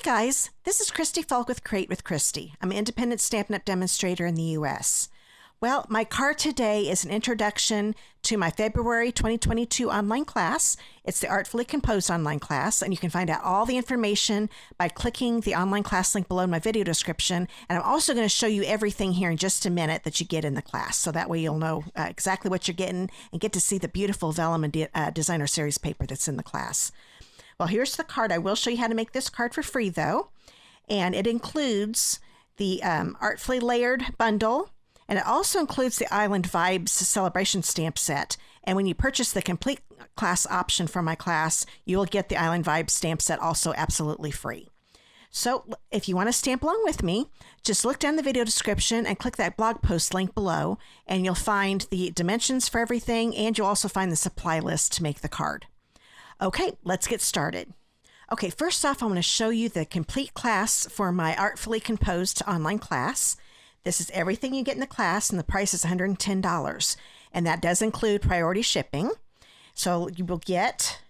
Hi guys, this is Christy Fulk with Create with Christy. I'm an independent Stampin' Up! Demonstrator in the US. Well, my card today is an introduction to my February 2022 online class. It's the Artfully Composed online class, and you can find out all the information by clicking the online class link below in my video description. And I'm also going to show you everything here in just a minute that you get in the class, so that way you'll know exactly what you're getting and get to see the beautiful Vellum and Designer Series paper that's in the class. Well, here's the card. I will show you how to make this card for free, though. And it includes the Artfully Layered Bundle, and it also includes the Island Vibes Sale-A-Bration stamp set. And when you purchase the complete class option for my class, you will get the Island Vibes stamp set also absolutely free. So if you want to stamp along with me, just look down the video description and click that blog post link below, and you'll find the dimensions for everything, and you'll also find the supply list to make the card. Okay, let's get started. Okay, first off, I want to show you the complete class for my Artfully Composed online class. This is everything you get in the class, and the price is $110. And that does include priority shipping. So you will get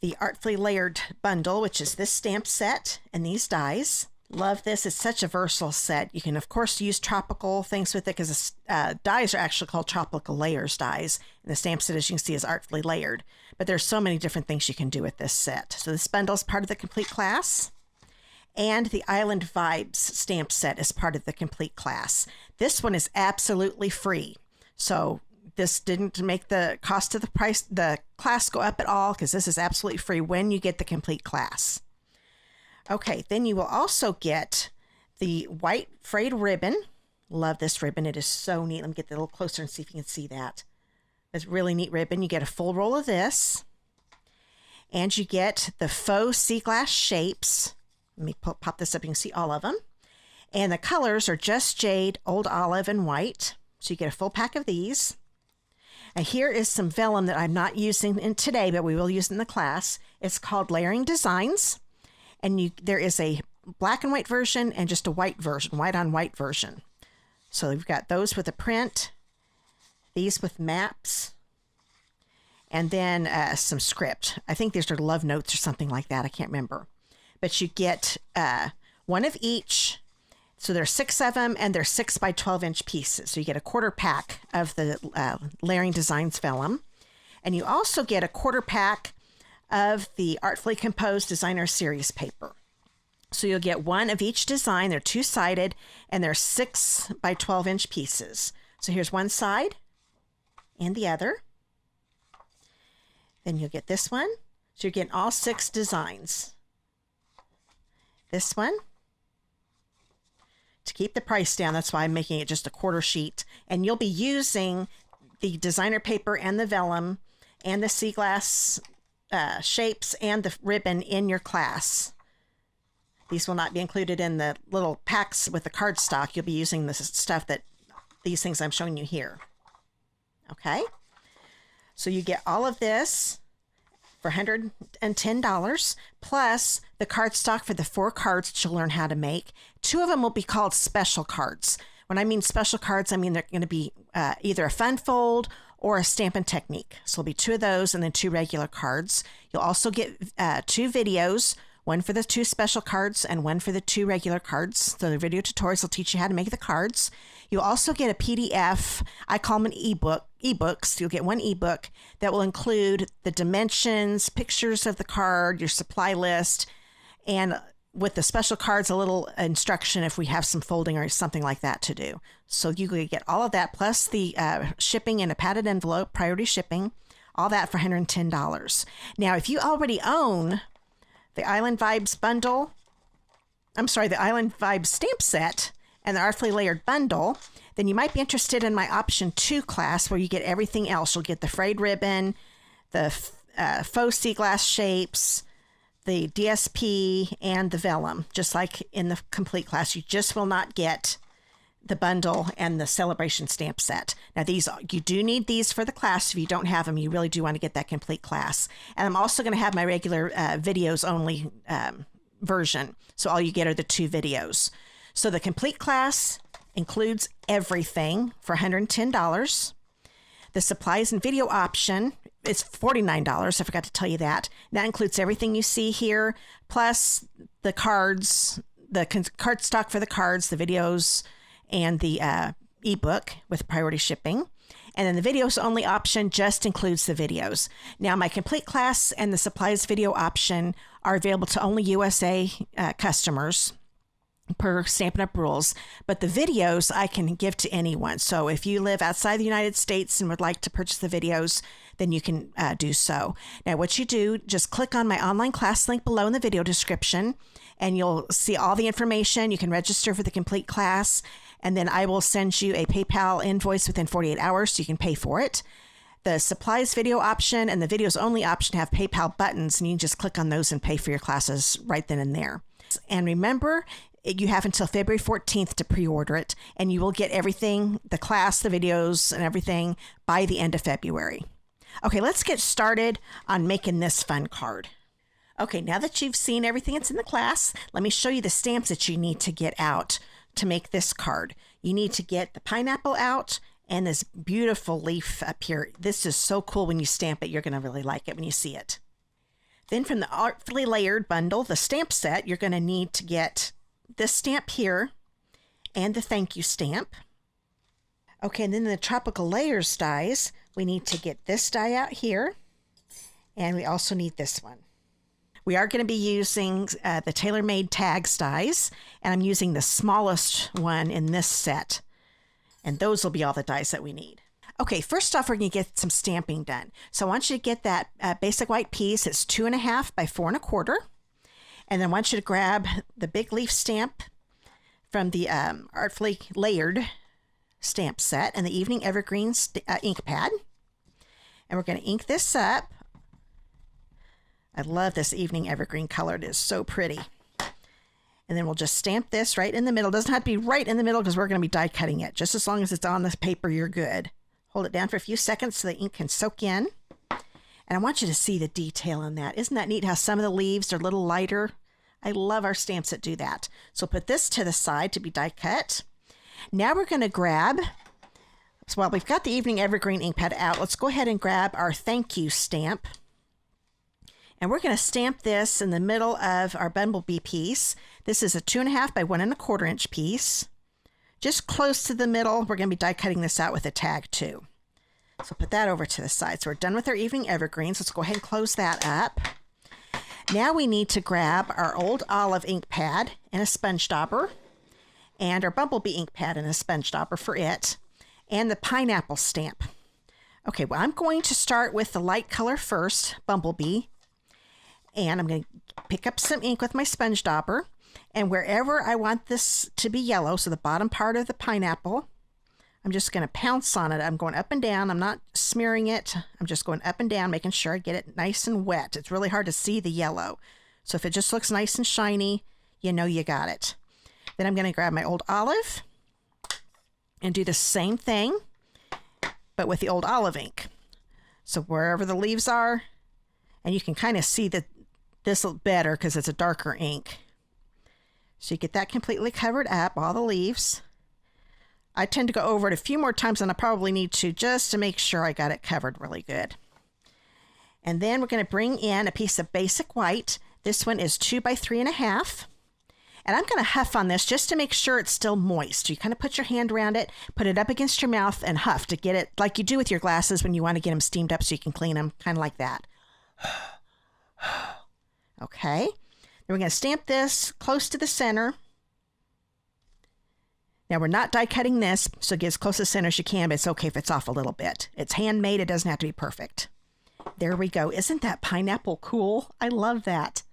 the Artfully Layered Bundle, which is this stamp set and these dies. Love this. It's such a versatile set. You can, of course, use tropical things with it because the dies are actually called tropical layers dies. And the stamp set, as you can see, is artfully layered. But there's so many different things you can do with this set. So this bundle is part of the complete class. And the Island Vibes stamp set is part of the complete class. This one is absolutely free. So this didn't make the cost of the class go up at all, because this is absolutely free when you get the complete class. Okay, then you will also get the white frayed ribbon. Love this ribbon. It is so neat. Let me get a little closer and see if you can see that. It's a really neat ribbon. You get a full roll of this. And you get the Faux Sea Glass Shapes. Let me pop this up. You can see all of them. And the colors are Just Jade, Old Olive, and White. So you get a full pack of these. And here is some vellum that I'm not using in today, but we will use in the class. It's called Layering Designs. And there is a black and white version and just a white version, white on white version. So we've got those with a print, these with maps, and then some script. I think these are love notes or something like that. I can't remember. But you get one of each. So there's 6 of them, and they're 6 by 12 inch pieces. So you get a quarter pack of the Layering Designs Vellum. And you also get a quarter pack of the Artfully Composed Designer Series paper. So you'll get one of each design. They're two-sided, and they're 6 by 12 inch pieces. So here's one side and the other. Then you'll get this one. So you're getting all 6 designs. This one. To keep the price down, that's why I'm making it just a quarter sheet. And you'll be using the designer paper and the vellum and the sea glass shapes and the ribbon in your class. These will not be included in the little packs with the cardstock. You'll be using the stuff these things I'm showing you here. Okay? So you get all of this for $110, plus the cardstock for the 4 cards that you'll learn how to make. 2 of them will be called special cards. When I mean special cards, I mean they're going to be either a fun fold or a Stampin' Technique. So it'll be 2 of those and then 2 regular cards. You'll also get 2 videos, one for the 2 special cards and one for the 2 regular cards. So the video tutorials will teach you how to make the cards. You'll also get a PDF. I call them an ebooks. You'll get one ebook that will include the dimensions, pictures of the card, your supply list, and with the special cards, a little instruction if we have some folding or something like that to do. So you can get all of that, plus the shipping in a padded envelope, priority shipping, all that for $110. Now, if you already own the Island Vibes bundle, the Island Vibes stamp set and the Artfully Layered Bundle, then you might be interested in my option 2 class, where you get everything else. You'll get the frayed ribbon, the Faux Sea Glass Shapes, the DSP, and the vellum, just like in the complete class. You just will not get the bundle and the Sale-A-Bration stamp set. Now you do need these for the class. If you don't have them, you really do want to get that complete class. And I'm also going to have my regular videos only version. So all you get are the 2 videos. So the complete class includes everything for $110. The supplies and video option is $49. I forgot to tell you that. That includes everything you see here, plus the cards, the card stock for the cards, the videos, and the ebook with priority shipping. And then the videos only option just includes the videos. Now, my complete class and the supplies video option are available to only USA customers per Stampin' Up! Rules, but the videos I can give to anyone. So if you live outside the United States and would like to purchase the videos, then you can do so. Now, what you do, just click on my online class link below in the video description, and you'll see all the information. You can register for the complete class, and then I will send you a PayPal invoice within 48 hours so you can pay for it. The supplies video option and the videos only option have PayPal buttons, and you can just click on those and pay for your classes right then and there. And remember, you have until February 14th to pre-order it, and you will get everything, the class, the videos, and everything by the end of February. Okay, let's get started on making this fun card. Okay, now that you've seen everything that's in the class, let me show you the stamps that you need to get out to make this card. You need to get the pineapple out and this beautiful leaf up here. This is so cool when you stamp it. You're going to really like it when you see it. Then from the Artfully Layered Bundle, the stamp set, you're going to need to get this stamp here and the thank you stamp. Okay, and then the Tropical Layers dies, we need to get this die out here, and we also need this one. We are going to be using the TaylorMade Tags dies, and I'm using the smallest one in this set, and those will be all the dies that we need. Okay, first off, we're going to get some stamping done. So I want you to get that basic white piece. It's 2.5 by 4.25. And then I want you to grab the big leaf stamp from the Artfully Layered stamp set and the Evening Evergreen ink pad. And we're going to ink this up. I love this Evening Evergreen color. It is so pretty. And then we'll just stamp this right in the middle. It doesn't have to be right in the middle because we're going to be die cutting it. Just as long as it's on the paper, you're good. Hold it down for a few seconds so the ink can soak in. And I want you to see the detail in that. Isn't that neat how some of the leaves are a little lighter? I love our stamps that do that. So put this to the side to be die cut. Now we're going to grab, well, we've got the Evening Evergreen ink pad out. Let's go ahead and grab our thank you stamp. And we're going to stamp this in the middle of our bumblebee piece. This is a 2.5 by 1.25 inch piece. Just close to the middle. We're going to be die cutting this out with a tag too. So put that over to the side. So we're done with our Evening Evergreens. Let's go ahead and close that up. Now we need to grab our old olive ink pad and a sponge dauber, and our bumblebee ink pad and a sponge dauber for it, and the pineapple stamp. Okay, well, I'm going to start with the light color first, bumblebee, and I'm going to pick up some ink with my sponge dauber, and wherever I want this to be yellow, so the bottom part of the pineapple, I'm just going to pounce on it. I'm going up and down. I'm not smearing it. I'm just going up and down, making sure I get it nice and wet. It's really hard to see the yellow. So if it just looks nice and shiny, you know you got it. Then I'm going to grab my old olive and do the same thing, but with the old olive ink. So wherever the leaves are, and you can kind of see that this better because it's a darker ink. So you get that completely covered up, all the leaves. I tend to go over it a few more times than I probably need to just to make sure I got it covered really good. And then we're going to bring in a piece of basic white. This one is 2 by 3.5. And I'm going to huff on this just to make sure it's still moist. You kind of put your hand around it, put it up against your mouth, and huff to get it like you do with your glasses when you want to get them steamed up so you can clean them, kind of like that. Okay. Then we're going to stamp this close to the center. Now, we're not die cutting this, so get as close to the center as you can, but it's okay if it's off a little bit. It's handmade. It doesn't have to be perfect. There we go. Isn't that pineapple cool? I love that.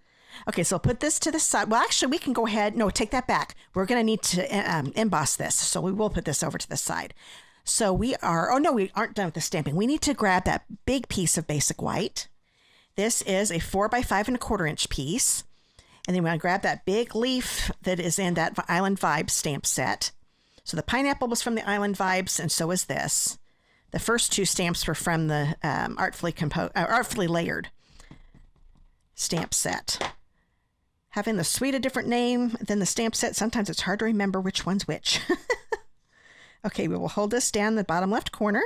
Okay, so put this to the side. Well, actually, we can go ahead. No, take that back. We're going to need to emboss this, so we will put this over to the side. So we are, oh no, we aren't done with the stamping. We need to grab that big piece of basic white. This is a 4 by 5.25 inch piece. And then we're going to grab that big leaf that is in that Island Vibes stamp set. So the pineapple was from the Island Vibes, and so is this. The first two stamps were from the Artfully Layered stamp set. Having the suite a different name than the stamp set, sometimes it's hard to remember which one's which. Okay, we will hold this down the bottom left corner.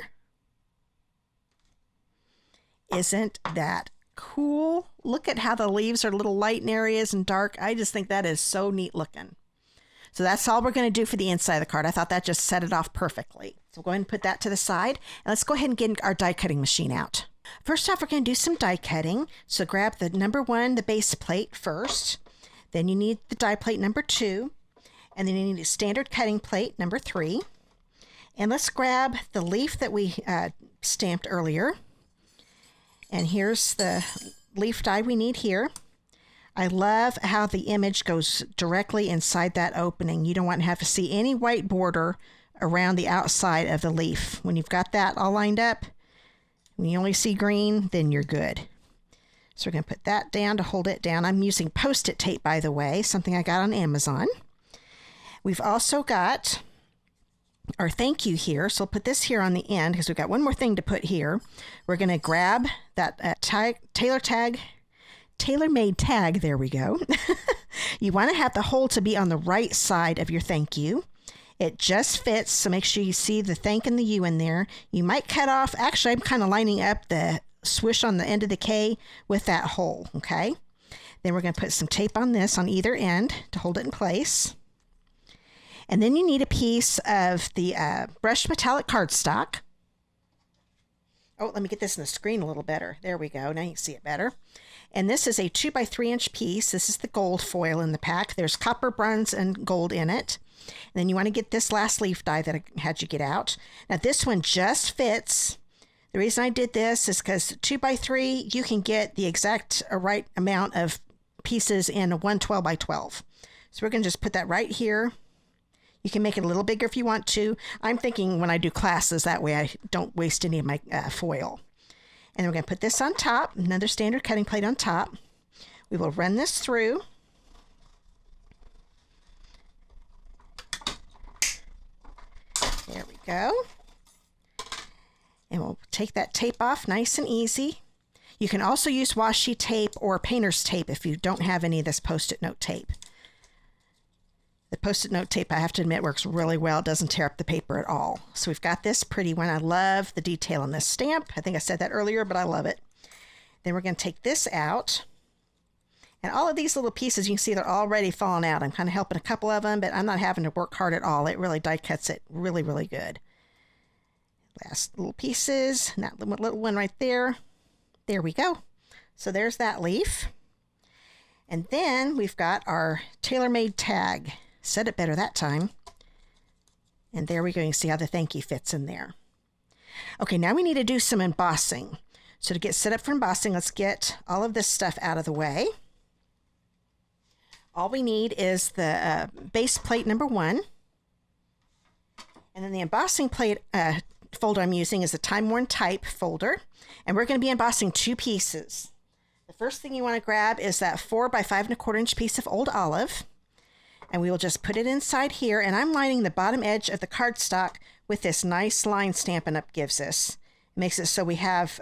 Isn't that cool? Look at how the leaves are a little light in areas and dark. I just think that is so neat looking. So that's all we're going to do for the inside of the card. I thought that just set it off perfectly. So we'll go ahead and put that to the side. And let's go ahead and get our die cutting machine out. First off, we're going to do some die cutting. So grab the number 1, the base plate first. Then you need the die plate number 2. And then you need a standard cutting plate number 3. And let's grab the leaf that we stamped earlier. And here's the leaf die we need here. I love how the image goes directly inside that opening. You don't want to have to see any white border around the outside of the leaf. When you've got that all lined up, when you only see green, then you're good. So we're going to put that down to hold it down. I'm using Post-it tape, by the way, something I got on Amazon. We've also got our thank you here. So we'll put this here on the end because we've got one more thing to put here. We're going to grab that tailor-made tag, there we go. You want to have the hole to be on the right side of your thank you. It just fits, so make sure you see the thank and the U in there. You might cut off, actually I'm kind of lining up the swish on the end of the K with that hole, okay? Then we're going to put some tape on this on either end to hold it in place. And then you need a piece of the brushed metallic cardstock. Oh, let me get this in the screen a little better. There we go. Now you can see it better. And this is a 2x3" piece. This is the gold foil in the pack. There's copper, bronze, and gold in it. And then you want to get this last leaf die that I had you get out. Now this one just fits. The reason I did this is because 2x3, you can get the exact right amount of pieces in a 1 12x12. So we're going to just put that right here. You can make it a little bigger if you want to. I'm thinking when I do classes, that way I don't waste any of my foil. And we're going to put this on top, another standard cutting plate on top. We will run this through. There we go. And we'll take that tape off nice and easy. You can also use washi tape or painter's tape if you don't have any of this Post-it note tape. The Post-it note tape, I have to admit, works really well. It doesn't tear up the paper at all. So we've got this pretty one. I love the detail on this stamp. I think I said that earlier, but I love it. Then we're going to take this out. And all of these little pieces, you can see they're already falling out. I'm kind of helping a couple of them, but I'm not having to work hard at all. It really die cuts it really, really good. Last little pieces, and that little one right there. There we go. So there's that leaf. And then we've got our tailor-made tag. Said it better that time. And there we go. You can see how the thank you fits in there. Okay, now we need to do some embossing. So to get set up for embossing, let's get all of this stuff out of the way. All we need is the base plate number 1. And then the embossing plate folder I'm using is the Time Worn Type folder. And we're going to be embossing 2 pieces. The first thing you want to grab is that 4 by 5 1/4" piece of old olive. And we will just put it inside here. And I'm lining the bottom edge of the cardstock with this nice line Stampin' Up gives us. It makes it so we have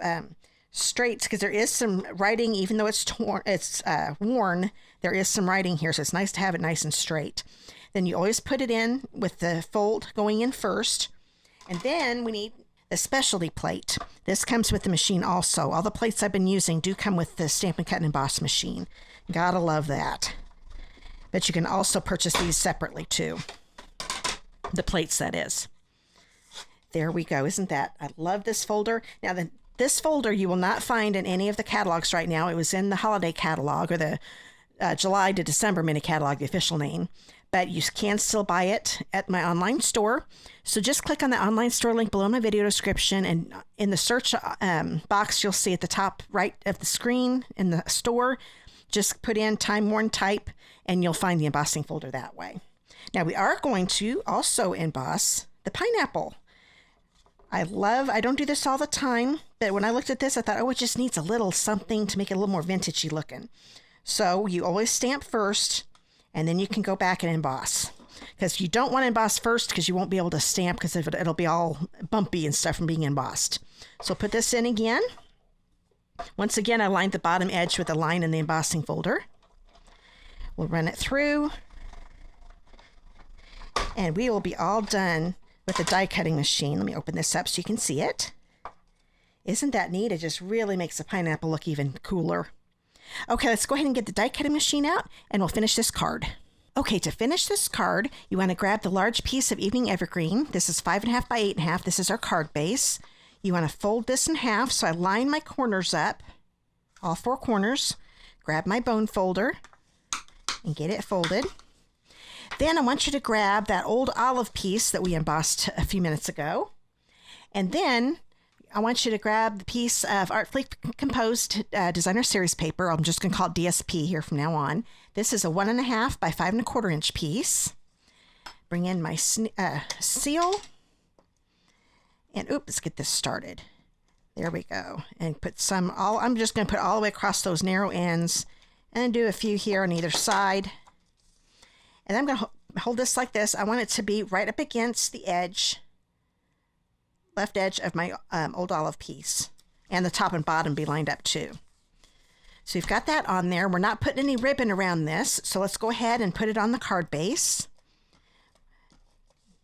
straight, because there is some writing, even though it's worn, there is some writing here. So it's nice to have it nice and straight. Then you always put it in with the fold going in first. And then we need the specialty plate. This comes with the machine also. All the plates I've been using do come with the Stampin' Cut and Emboss machine. Gotta love that. But you can also purchase these separately too. The plates, that is. There we go. Isn't that? I love this folder. Now, this folder you will not find in any of the catalogs right now. It was in the holiday catalog, or the July to December mini catalog, the official name. But you can still buy it at my online store. So just click on the online store link below my video description, and in the search box, you'll see at the top right of the screen in the store, just put in Time Worn Type, and you'll find the embossing folder that way. Now we are going to also emboss the pineapple. I don't do this all the time, but when I looked at this, I thought, oh, it just needs a little something to make it a little more vintagey looking. So you always stamp first, and then you can go back and emboss. Because you don't want to emboss first, because you won't be able to stamp, because it'll be all bumpy and stuff from being embossed. So put this in again. Once again, I lined the bottom edge with a line in the embossing folder. We'll run it through, and we will be all done with the die cutting machine. Let me open this up so you can see it. Isn't that neat? It just really makes the pineapple look even cooler. Okay, let's go ahead and get the die cutting machine out and we'll finish this card. Okay, to finish this card, you want to grab the large piece of Evening Evergreen. This is 5.5 by 8.5. This is our card base. You want to fold this in half, so I line my corners up, all 4 corners. Grab my bone folder and get it folded. Then I want you to grab that old olive piece that we embossed a few minutes ago. And then I want you to grab the piece of Artfully Composed Designer Series paper. I'm just going to call it DSP here from now on. This is a 1.5 by 5.25 inch piece. Bring in my seal. And let's get this started. There we go. And put some, I'm just going to put all the way across those narrow ends and do a few here on either side. And I'm going to hold this like this. I want it to be right up against the edge, left edge of my old olive piece, and the top and bottom be lined up too. So you've got that on there. We're not putting any ribbon around this, so let's go ahead and put it on the card base.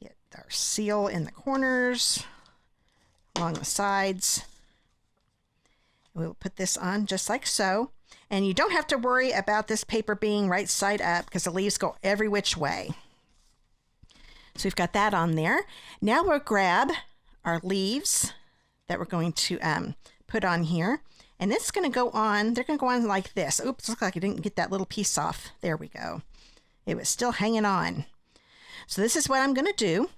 Get our seal in the corners, along the sides. We'll put this on just like so. And you don't have to worry about this paper being right side up because the leaves go every which way. So we've got that on there. Now we'll grab our leaves that we're going to put on here. And it's going to go on, they're going to go on like this. Oops, looks like I didn't get that little piece off. There we go. It was still hanging on. So this is what I'm going to do.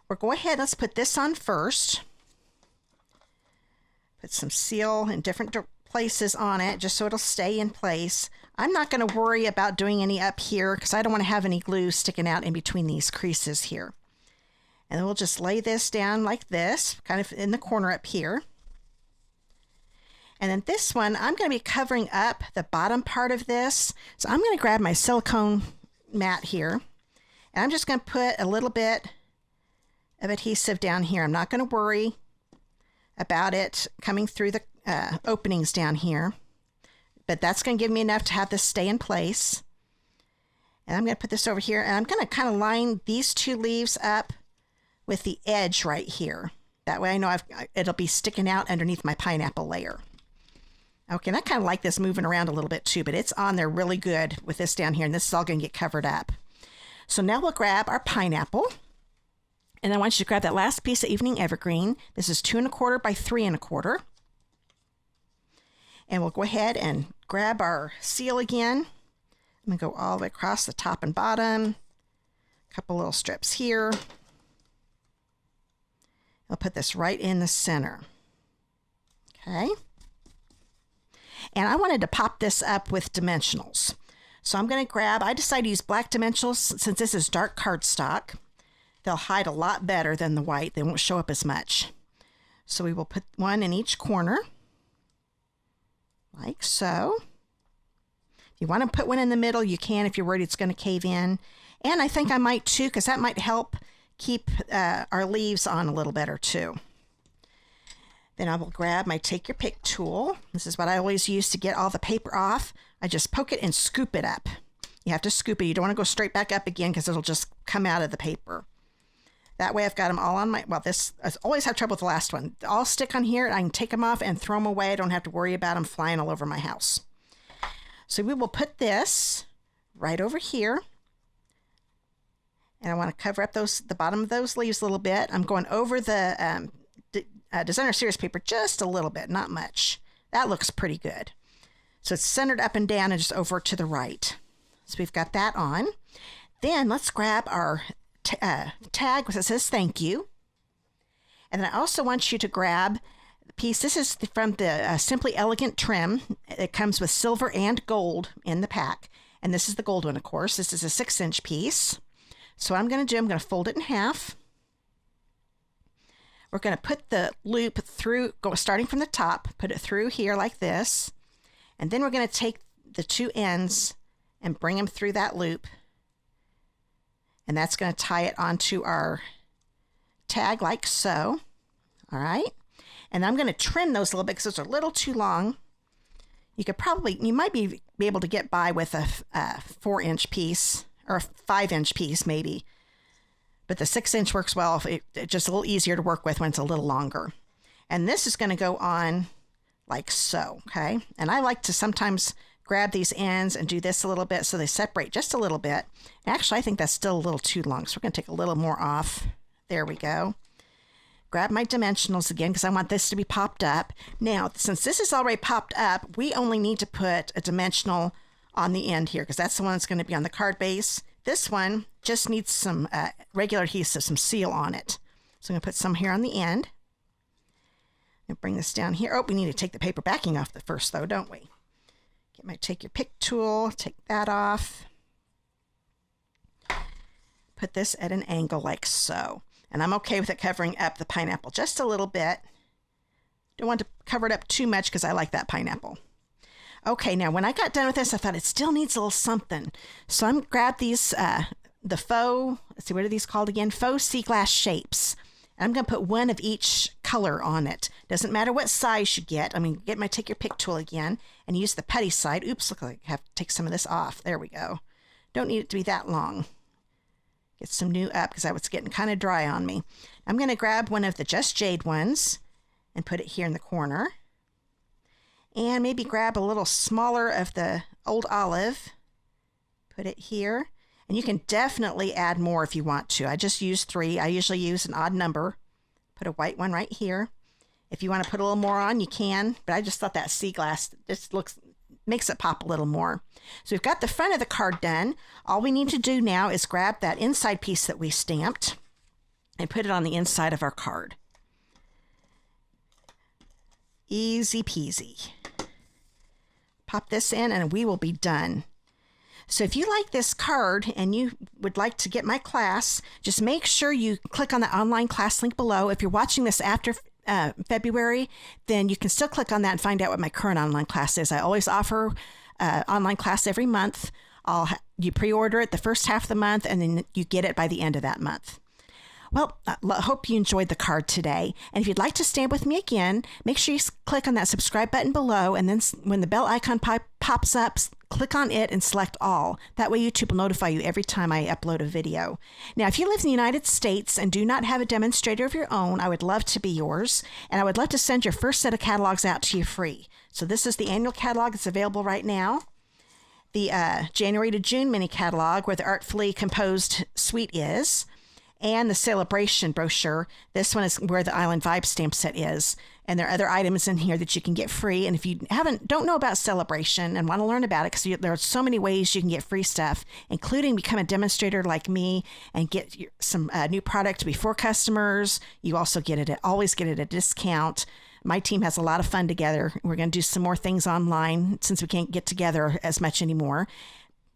We'll go ahead, let's put this on first. Put some seal in different places on it just so it'll stay in place. I'm not going to worry about doing any up here because I don't want to have any glue sticking out in between these creases here. And then we'll just lay this down like this, kind of in the corner up here. And then this one, I'm going to be covering up the bottom part of this. So I'm going to grab my silicone mat here. And I'm just going to put a little bit of adhesive down here. I'm not going to worry about it coming through the openings down here. But that's going to give me enough to have this stay in place. And I'm going to put this over here. And I'm going to kind of line these 2 leaves up with the edge right here. That way I know it'll be sticking out underneath my pineapple layer. Okay, and I kind of like this moving around a little bit too, but it's on there really good with this down here, and this is all going to get covered up. So now we'll grab our pineapple, and I want you to grab that last piece of Evening Evergreen. This is 2.25 by 3.25. And we'll go ahead and grab our seal again. I'm going to go all the way across the top and bottom. A couple little strips here. I'll put this right in the center. Okay. And I wanted to pop this up with dimensionals. So I'm going to grab, I decided to use black dimensionals since this is dark cardstock. They'll hide a lot better than the white. They won't show up as much. So we will put one in each corner, like so. If you want to put one in the middle, you can if you're worried it's going to cave in. And I think I might too, because that might help keep our leaves on a little better too. Then I will grab my Take Your Pick tool. This is what I always use to get all the paper off. I just poke it and scoop it up. You have to scoop it. You don't want to go straight back up again because it'll just come out of the paper. That way I've got them all on my, I always have trouble with the last one. They all stick on here. I can take them off and throw them away. I don't have to worry about them flying all over my house. So we will put this right over here. And I want to cover up the bottom of those leaves a little bit. I'm going over the Designer Series paper just a little bit, not much. That looks pretty good. So it's centered up and down and just over to the right. So we've got that on. Then let's grab our tag that says thank you. And then I also want you to grab the piece. This is from the Simply Elegant trim. It comes with silver and gold in the pack. And this is the gold one, of course. This is a 6-inch piece. So what I'm going to fold it in half. We're going to put the loop through, starting from the top, put it through here like this. And then we're going to take the 2 ends and bring them through that loop. And that's going to tie it onto our tag like so. All right. And I'm going to trim those a little bit because those are a little too long. You might be able to get by with a 4-inch piece or a 5-inch piece maybe. But the 6-inch works well. It's just a little easier to work with when it's a little longer. And this is going to go on like so, okay? And I like to sometimes grab these ends and do this a little bit so they separate just a little bit. Actually, I think that's still a little too long, so we're going to take a little more off. There we go. Grab my dimensionals again because I want this to be popped up. Now, since this is already popped up, we only need to put a dimensional on the end here because that's the one that's going to be on the card base. This one just needs some regular adhesive, some seal on it. So I'm going to put some here on the end. And bring this down here. Oh, we need to take the paper backing off the first though, don't we? Take your pick tool, take that off. Put this at an angle like so. And I'm okay with it covering up the pineapple just a little bit. Don't want to cover it up too much because I like that pineapple. Okay, now when I got done with this, I thought it still needs a little something. So I'm grabbed these, the faux, let's see, what are these called again? Faux Sea Glass Shapes. And I'm going to put one of each color on it. Doesn't matter what size you get. I mean, get my take your pick tool again and use the putty side. Oops, look like I have to take some of this off. There we go. Don't need it to be that long. Get some new up because that was getting kind of dry on me. I'm going to grab one of the Just Jade ones and put it here in the corner. And maybe grab a little smaller of the Old Olive. Put it here. And you can definitely add more if you want to. I just used 3. I usually use an odd number. Put a white one right here. If you want to put a little more on, you can. But I just thought that sea glass just makes it pop a little more. So we've got the front of the card done. All we need to do now is grab that inside piece that we stamped and put it on the inside of our card. Easy peasy. Pop this in and we will be done. So if you like this card and you would like to get my class, just make sure you click on the online class link below. If you're watching this after February, then you can still click on that and find out what my current online class is. I always offer online class every month. You pre-order it the first half of the month, and then you get it by the end of that month. Well, I hope you enjoyed the card today. And if you'd like to stamp with me again, make sure you click on that subscribe button below. And then when the bell icon pops up, click on it and select all. That way YouTube will notify you every time I upload a video. Now, if you live in the United States and do not have a demonstrator of your own, I would love to be yours. And I would love to send your first set of catalogs out to you free. So this is the annual catalog. It's available right now. The January to June mini catalog where the Artfully Composed Suite is. And the Sale-A-Bration brochure. This one is where the Island Vibe stamp set is. And there are other items in here that you can get free. And if you don't know about Sale-A-Bration and want to learn about it, because there are so many ways you can get free stuff, including become a demonstrator like me and get some new product before customers. You also always get it at a discount. My team has a lot of fun together. We're going to do some more things online since we can't get together as much anymore.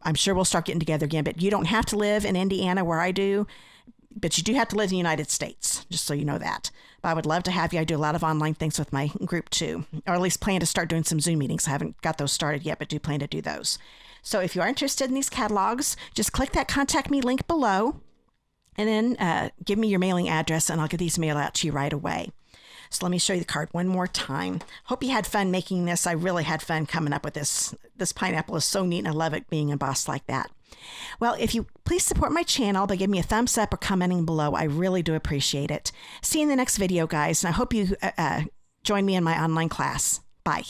I'm sure we'll start getting together again, but you don't have to live in Indiana where I do. But you do have to live in the United States, just so you know that. But I would love to have you. I do a lot of online things with my group too, or at least plan to start doing some Zoom meetings. I haven't got those started yet, but do plan to do those. So if you are interested in these catalogs, just click that contact me link below and then give me your mailing address and I'll get these mailed out to you right away. So let me show you the card one more time. Hope you had fun making this. I really had fun coming up with this. This pineapple is so neat and I love it being embossed like that. Well, if you please support my channel by giving me a thumbs up or commenting below, I really do appreciate it. See you in the next video, guys, and I hope you join me in my online class. Bye.